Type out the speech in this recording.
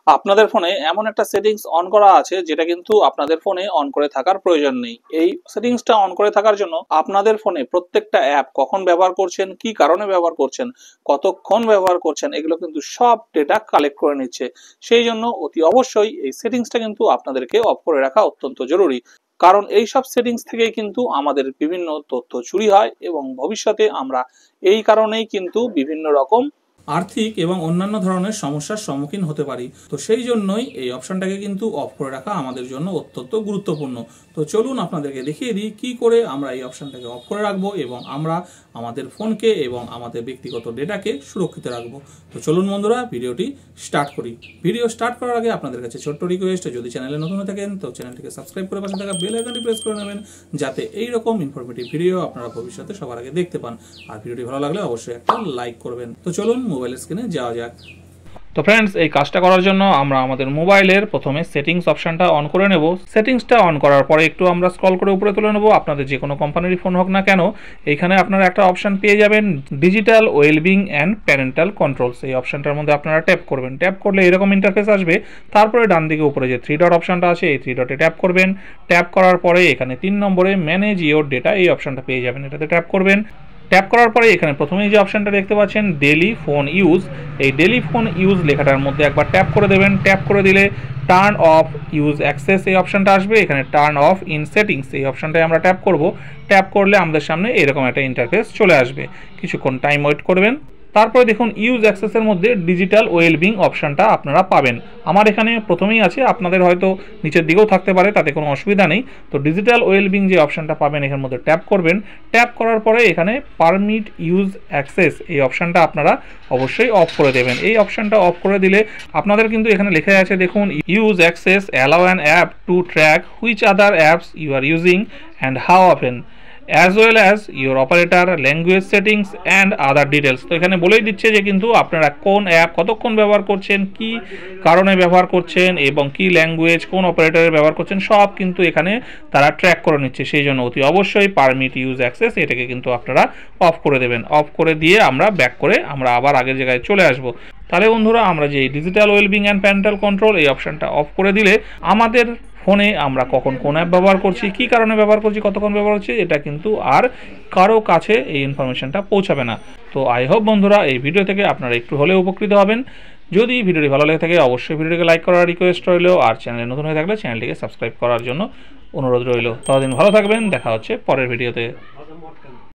আপনাদের ফোনে এমন একটা সেটিংস অন করা আছে যেটা কিন্তু আপনাদের ফোনে অন করে থাকার প্রয়োজন নেই। এই সেটিংসটা অন করে থাকার জন্য আপনাদের ফোনে প্রত্যেকটা অ্যাপ কখন ব্যবহার করছেন, কি কারণে ব্যবহার করছেন, কতক্ষণ ব্যবহার করছেন, এগুলো কিন্তু সব ডেটা কালেক্ট করে নিচ্ছে। সেই জন্য অতি অবশ্যই এই সেটিংসটা কিন্তু আপনাদেরকে অফ করে রাখা অত্যন্ত জরুরি। কারণ এই সব সেটিংস থেকেই কিন্তু আমাদের বিভিন্ন তথ্য চুরি হয় এবং ভবিষ্যতে আমরা এই কারণেই কিন্তু বিভিন্ন রকম আর্থিক এবং অন্যান্য ধরনের সমস্যার সম্মুখীন হতে পারি। তো সেই জন্যই এই অপশনটাকে কিন্তু অফ করে রাখা আমাদের জন্য অত্যন্ত গুরুত্বপূর্ণ। তো চলুন আপনাদেরকে দেখিয়ে দিই কি করে আমরা এই অপশনটাকে অফ করে রাখবো এবং আমরা আমাদের ফোনকে এবং আমাদের ব্যক্তিগত ডেটাকে সুরক্ষিত রাখবো। তো চলুন বন্ধুরা ভিডিওটি স্টার্ট করি। ভিডিও স্টার্ট করার আগে আপনাদের কাছে ছোট্ট রিকোয়েস্ট, যদি চ্যানেলে নতুন হয়ে থাকেন তো চ্যানেলটিকে সাবস্ক্রাইব করে পাশে থাকা বেল আইকনটি প্রেস করে নেবেন, যাতে এইরকম ইনফরমেটিভ ভিডিও আপনারা ভবিষ্যতে সবার আগে দেখতে পান। আর ভিডিওটি ভালো লাগলে অবশ্যই একটা লাইক করবেন। তো চলুন মোবাইলের স্ক্রিনে যাওয়া যাক। তো ফ্রেন্ডস, এই কাজটা করার জন্য আমরা আমাদের মোবাইলের প্রথমে সেটিংস অপশনটা অন করে নেব। সেটিংসটা অন করার পরে একটু আমরা স্ক্রল করে উপরে তুলে নেব। আপনাদের যে কোনো কোম্পানির ফোন হোক না কেন, এইখানে আপনারা একটা অপশন পেয়ে যাবেন digital wellbeing and parental controls. এই অপশনটার মধ্যে আপনারা ট্যাপ করবেন। ট্যাপ করলে এরকম ইন্টারফেস আসবে। তারপরে ডান দিকে উপরে যে 3 ডট অপশনটা আছে, এই 3 ডটে ট্যাপ করবেন। ট্যাপ করার পরে এখানে 3 নম্বরে ম্যানেজ ইওর ডেটা এই অপশনটা পেয়ে যাবেন। এটাতে ট্যাপ করবেন। ট্যাপ করার পরে এখানে প্রথমেই যে অপশনটা দেখতে পাচ্ছেন ডেলি ফোন ইউজ, এই ডেলি ফোন ইউজ লেখাটার মধ্যে একবার ট্যাপ করে দেবেন। ট্যাপ করে দিলে টার্ন অফ ইউজ অ্যাক্সেস এই অপশনটা আসবে। এখানে টার্ন অফ ইন সেটিংস এই অপশনটায় আমরা ট্যাপ করব। ট্যাপ করলে আমাদের সামনে এরকম একটা ইন্টারফেস চলে আসবে। কিছুক্ষণ টাইম ওয়েট করবেন। তারপরে দেখুন ইউজ অ্যাক্সেসের মধ্যে ডিজিটাল ওয়েলবিং অপশনটা আপনারা পাবেন। আমার এখানে প্রথমেই আছে, আপনাদের হয়তো নিচের দিকেও থাকতে পারে, তাতে কোনো অসুবিধা নেই। তো ডিজিটাল ওয়েলবিং যে অপশনটা পাবেন এখানের মধ্যে ট্যাপ করবেন। ট্যাপ করার পরে এখানে পারমিট ইউজ অ্যাক্সেস এই অপশনটা আপনারা অবশ্যই অফ করে দেবেন। এই অপশনটা অফ করে দিলে আপনাদের কিন্তু এখানে লেখা আছে দেখুন use access allow an app to track which other apps you are using and how often as well as your operator, language settings and other details। তো এখানে বলেই দিচ্ছে যে কিন্তু আপনারা কোন অ্যাপ কতক্ষণ ব্যবহার করছেন, কি কারণে ব্যবহার করছেন এবং কি ল্যাঙ্গুয়েজ কোন অপারেটরে ব্যবহার করছেন, সব কিন্তু এখানে তারা ট্র্যাক করে নিচ্ছে। সেই জন্য অতি অবশ্যই পারমিট ইউজ অ্যাক্সেস এটাকে কিন্তু আপনারা অফ করে দেবেন। অফ করে দিয়ে আমরা ব্যাক করে আমরা আবার আগের জায়গায় চলে আসব। তাহলে বন্ধুরা, আমরা যে digital wellbeing and parental control এই অপশনটা অফ করে দিলে আমাদের ফোনে আমরা কখন কোন অ্যাপ ব্যবহার করছি, কি কারণে ব্যবহার করছি, কতক্ষণ ব্যবহার করছি, এটা কিন্তু আর কারো কাছে এই ইনফরমেশনটা পৌঁছাবে না। তো আই হোপ বন্ধুরা এই ভিডিও থেকে আপনারা একটু হলেও উপকৃত হবেন। যদি ভিডিওটি ভালো লেগে থাকে অবশ্যই ভিডিওটিকে লাইক করার রিকোয়েস্ট রইল, আর চ্যানেলে নতুন হয়ে থাকলে চ্যানেলটিকে সাবস্ক্রাইব করার জন্য অনুরোধ রইল। ততদিন ভালো থাকবেন, দেখা হচ্ছে পরের ভিডিওতে।